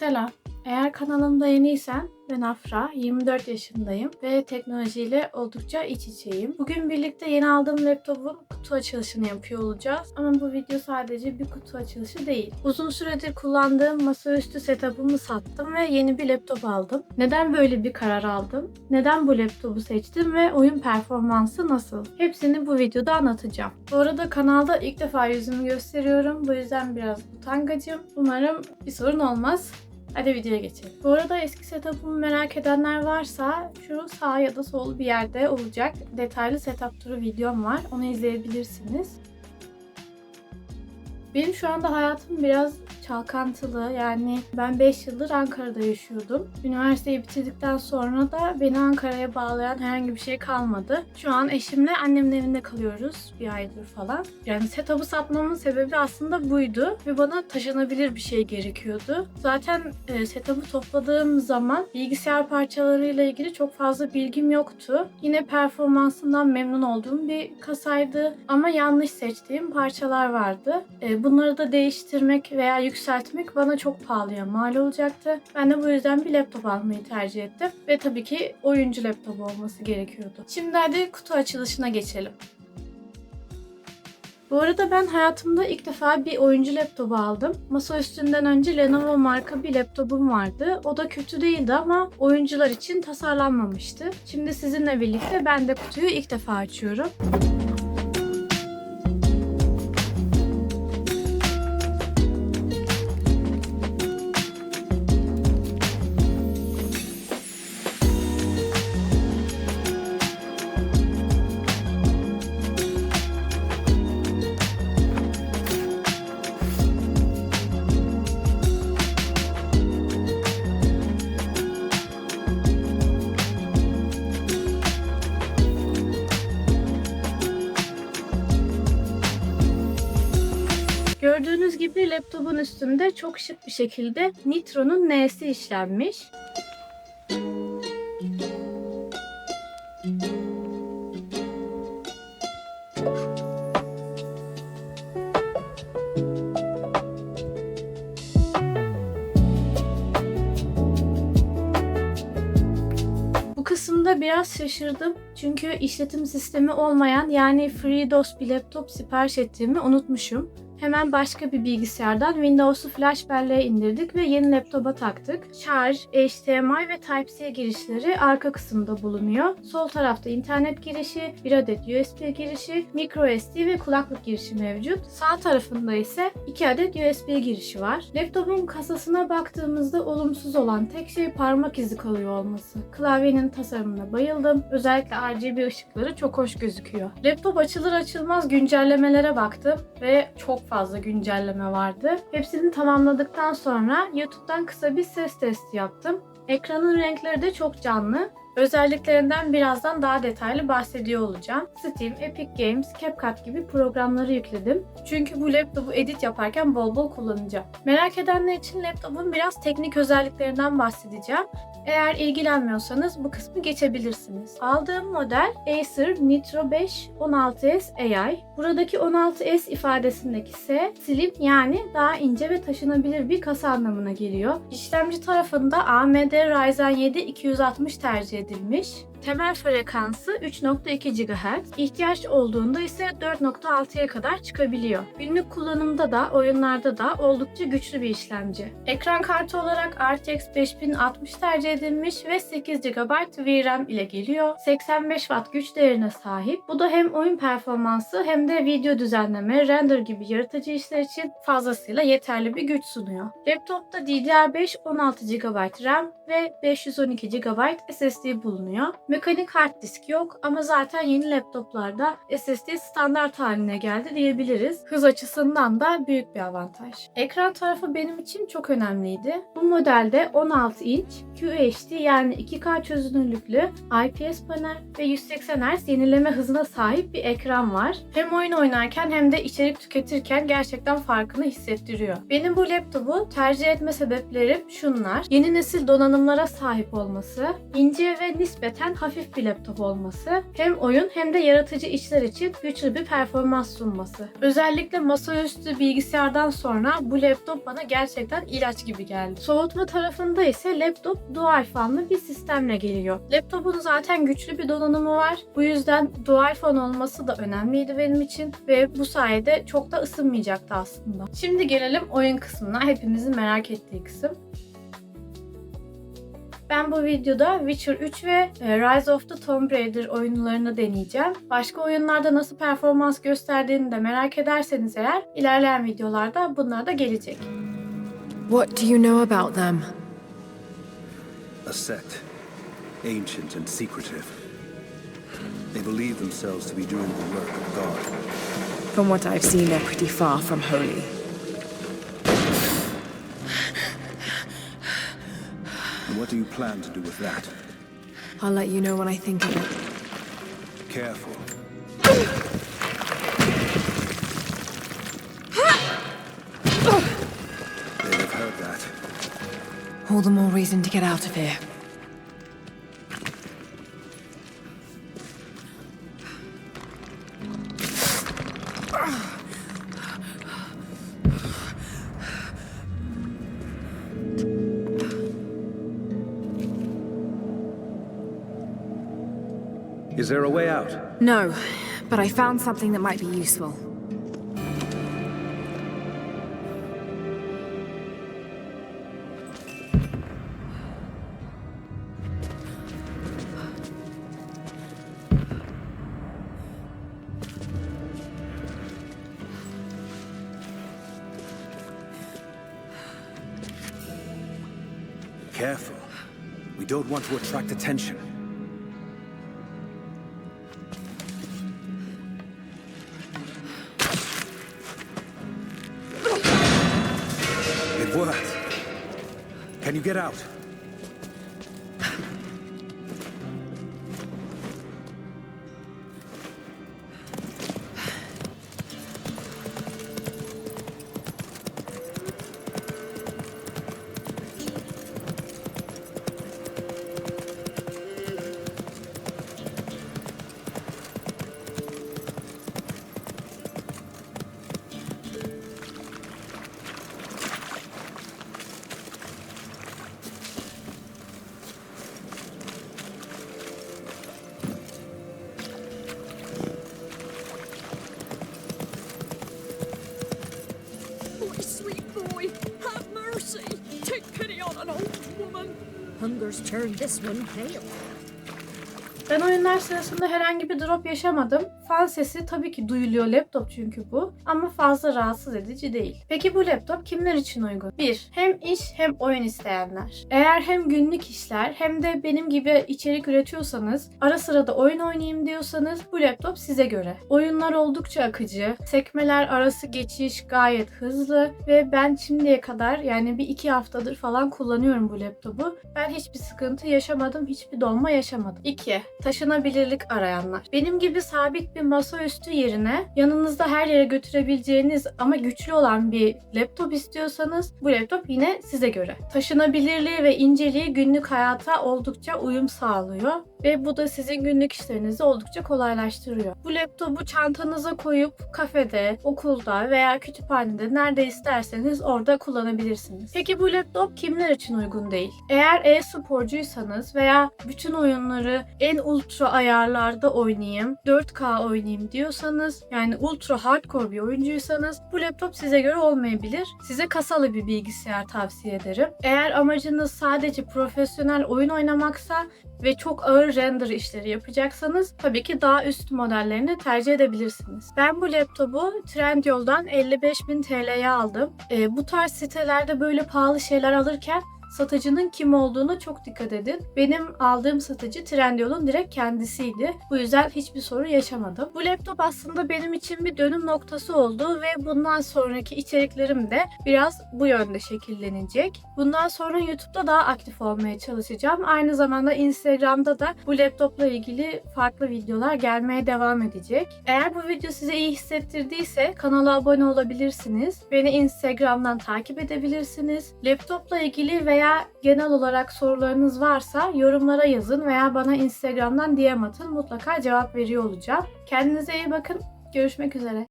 Selam. Eğer kanalımda yeniysen ben Afra, 24 yaşındayım ve teknolojiyle oldukça iç içeyim. Bugün birlikte yeni aldığım laptopun kutu açılışını yapıyor olacağız. Ama bu video sadece bir kutu açılışı değil. Uzun süredir kullandığım masaüstü setup'ımı sattım ve yeni bir laptop aldım. Neden böyle bir karar aldım? Neden bu laptopu seçtim ve oyun performansı nasıl? Hepsini bu videoda anlatacağım. Bu arada kanalda ilk defa yüzümü gösteriyorum. Bu yüzden biraz utangacım. Umarım bir sorun olmaz. Hadi videoya geçelim. Bu arada eski setup'ımı merak edenler varsa şu sağ ya da sol bir yerde olacak. Detaylı setup turu videom var. Onu izleyebilirsiniz. Benim şu anda hayatım biraz çalkantılı. Yani ben 5 yıldır Ankara'da yaşıyordum. Üniversiteyi bitirdikten sonra da beni Ankara'ya bağlayan herhangi bir şey kalmadı. Şu an eşimle annemin evinde kalıyoruz. Bir aydır falan. Yani setup'ı satmamın sebebi aslında buydu. Ve bana taşınabilir bir şey gerekiyordu. Zaten setup'ı topladığım zaman bilgisayar parçalarıyla ilgili çok fazla bilgim yoktu. Yine performansından memnun olduğum bir kasaydı. Ama yanlış seçtiğim parçalar vardı. Bunları da değiştirmek veya yükseltmek bana çok pahalıya mal olacaktı. Ben de bu yüzden bir laptop almayı tercih ettim. Ve tabii ki oyuncu laptopu olması gerekiyordu. Şimdi hadi kutu açılışına geçelim. Bu arada ben hayatımda ilk defa bir oyuncu laptopu aldım. Masa üstünden önce Lenovo marka bir laptopum vardı. O da kötü değildi ama oyuncular için tasarlanmamıştı. Şimdi sizinle birlikte ben de kutuyu ilk defa açıyorum. Gördüğünüz gibi laptopun üstünde çok şık bir şekilde Nitro'nun N'si işlenmiş. Bu kısımda biraz şaşırdım. Çünkü işletim sistemi olmayan yani FreeDOS bir laptop sipariş ettiğimi unutmuşum. Hemen başka bir bilgisayardan Windows'u flash belleğe indirdik ve yeni laptopa taktık. Şarj, HDMI ve Type-C girişleri arka kısımda bulunuyor. Sol tarafta internet girişi, bir adet USB girişi, microSD ve kulaklık girişi mevcut. Sağ tarafında ise 2 adet USB girişi var. Laptopun kasasına baktığımızda olumsuz olan tek şey parmak izi kalıyor olması. Klavyenin tasarımına bayıldım. Özellikle RGB ışıkları çok hoş gözüküyor. Laptop açılır açılmaz güncellemelere baktım ve çok fazla güncelleme vardı. Hepsini tamamladıktan sonra YouTube'dan kısa bir ses testi yaptım. Ekranın renkleri de çok canlı. Özelliklerinden birazdan daha detaylı bahsediyor olacağım. Steam, Epic Games, CapCut gibi programları yükledim. Çünkü bu laptopu edit yaparken bol bol kullanacağım. Merak edenler için laptopun biraz teknik özelliklerinden bahsedeceğim. Eğer ilgilenmiyorsanız bu kısmı geçebilirsiniz. Aldığım model Acer Nitro 5 16S AI. Buradaki 16S ifadesindeki S, slim yani daha ince ve taşınabilir bir kasa anlamına geliyor. İşlemci tarafında AMD Ryzen 7 260 tercih edilmiş. Temel frekansı 3.2 GHz, ihtiyaç olduğunda ise 4.6'ya kadar çıkabiliyor. Günlük kullanımda da, oyunlarda da oldukça güçlü bir işlemci. Ekran kartı olarak RTX 5060 tercih edilmiş ve 8 GB VRAM ile geliyor. 85 Watt güç değerine sahip. Bu da hem oyun performansı hem de video düzenleme, render gibi yaratıcı işler için fazlasıyla yeterli bir güç sunuyor. Laptopta DDR5 16 GB RAM ve 512 GB SSD bulunuyor. Mekanik hard disk yok ama zaten yeni laptoplarda SSD standart haline geldi diyebiliriz. Hız açısından da büyük bir avantaj. Ekran tarafı benim için çok önemliydi. Bu modelde 16 inç 2 UHD yani 2K çözünürlüklü IPS panel ve 180 Hz yenileme hızına sahip bir ekran var. Hem oyun oynarken hem de içerik tüketirken gerçekten farkını hissettiriyor. Benim bu laptopu tercih etme sebeplerim şunlar. Yeni nesil donanımlara sahip olması, ince ve nispeten hafif bir laptop olması, hem oyun hem de yaratıcı işler için güçlü bir performans sunması. Özellikle masaüstü bilgisayardan sonra bu laptop bana gerçekten ilaç gibi geldi. Soğutma tarafında ise laptop dual fanlı bir sistemle geliyor. Laptopun zaten güçlü bir donanımı var. Bu yüzden dual fan olması da önemliydi benim için ve bu sayede çok da ısınmayacaktı aslında. Şimdi gelelim oyun kısmına, hepimizin merak ettiği kısım. Ben bu videoda Witcher 3 ve Rise of the Tomb Raider oyunlarını deneyeceğim. Başka oyunlarda nasıl performans gösterdiğini de merak ederseniz eğer ilerleyen videolarda bunlar da gelecek. What do you know about them? A sect, ancient and secretive. They believe themselves to be doing the work of God. From what I've seen, they're pretty far from holy. And what do you plan to do with that? I'll let you know when I think of it. Careful. They'll have heard that. All the more reason to get out of here. Is there a way out? No, but I found something that might be useful. Careful. We don't want to attract attention. It worked. Can you get out? My sweet boy, have mercy. Take pity on an old woman. Hunger's turned this one pale. Ben oyunlar sırasında herhangi bir drop yaşamadım. Fan sesi tabii ki duyuluyor, laptop çünkü bu. Ama fazla rahatsız edici değil. Peki bu laptop kimler için uygun? 1. Hem iş hem oyun isteyenler. Eğer hem günlük işler hem de benim gibi içerik üretiyorsanız, ara sıra da oyun oynayayım diyorsanız bu laptop size göre. Oyunlar oldukça akıcı, sekmeler arası geçiş gayet hızlı ve ben şimdiye kadar yani bir 2 haftadır falan kullanıyorum bu laptopu. Ben hiçbir sıkıntı yaşamadım, hiçbir donma yaşamadım. 2. Taşınabilirlik arayanlar. Benim gibi sabit bir masaüstü yerine yanınızda her yere götürebileceğiniz ama güçlü olan bir laptop istiyorsanız bu laptop yine size göre. Taşınabilirliği ve inceliği günlük hayata oldukça uyum sağlıyor ve bu da sizin günlük işlerinizi oldukça kolaylaştırıyor. Bu laptopu çantanıza koyup kafede, okulda veya kütüphanede nerede isterseniz orada kullanabilirsiniz. Peki bu laptop kimler için uygun değil? Eğer e-sporcuysanız veya bütün oyunları en ultra ayarlarda oynayayım, 4K oynayayım diyorsanız, yani ultra hardcore bir oyuncuysanız bu laptop size göre olmayabilir. Size kasalı bir bilgisayar tavsiye ederim. Eğer amacınız sadece profesyonel oyun oynamaksa ve çok ağır render işleri yapacaksanız tabii ki daha üst modellerini tercih edebilirsiniz. Ben bu laptopu Trendyol'dan 55.000 TL'ye aldım. Bu tarz sitelerde böyle pahalı şeyler alırken satıcının kim olduğunu çok dikkat edin. Benim aldığım satıcı Trendyol'un direkt kendisiydi. Bu yüzden hiçbir sorun yaşamadım. Bu laptop aslında benim için bir dönüm noktası oldu ve bundan sonraki içeriklerim de biraz bu yönde şekillenecek. Bundan sonra YouTube'da daha aktif olmaya çalışacağım. Aynı zamanda Instagram'da da bu laptopla ilgili farklı videolar gelmeye devam edecek. Eğer bu video size iyi hissettirdiyse kanala abone olabilirsiniz. Beni Instagram'dan takip edebilirsiniz. Laptopla ilgili veya genel olarak sorularınız varsa yorumlara yazın veya bana Instagram'dan DM atın. Mutlaka cevap veriyor olacağım. Kendinize iyi bakın. Görüşmek üzere.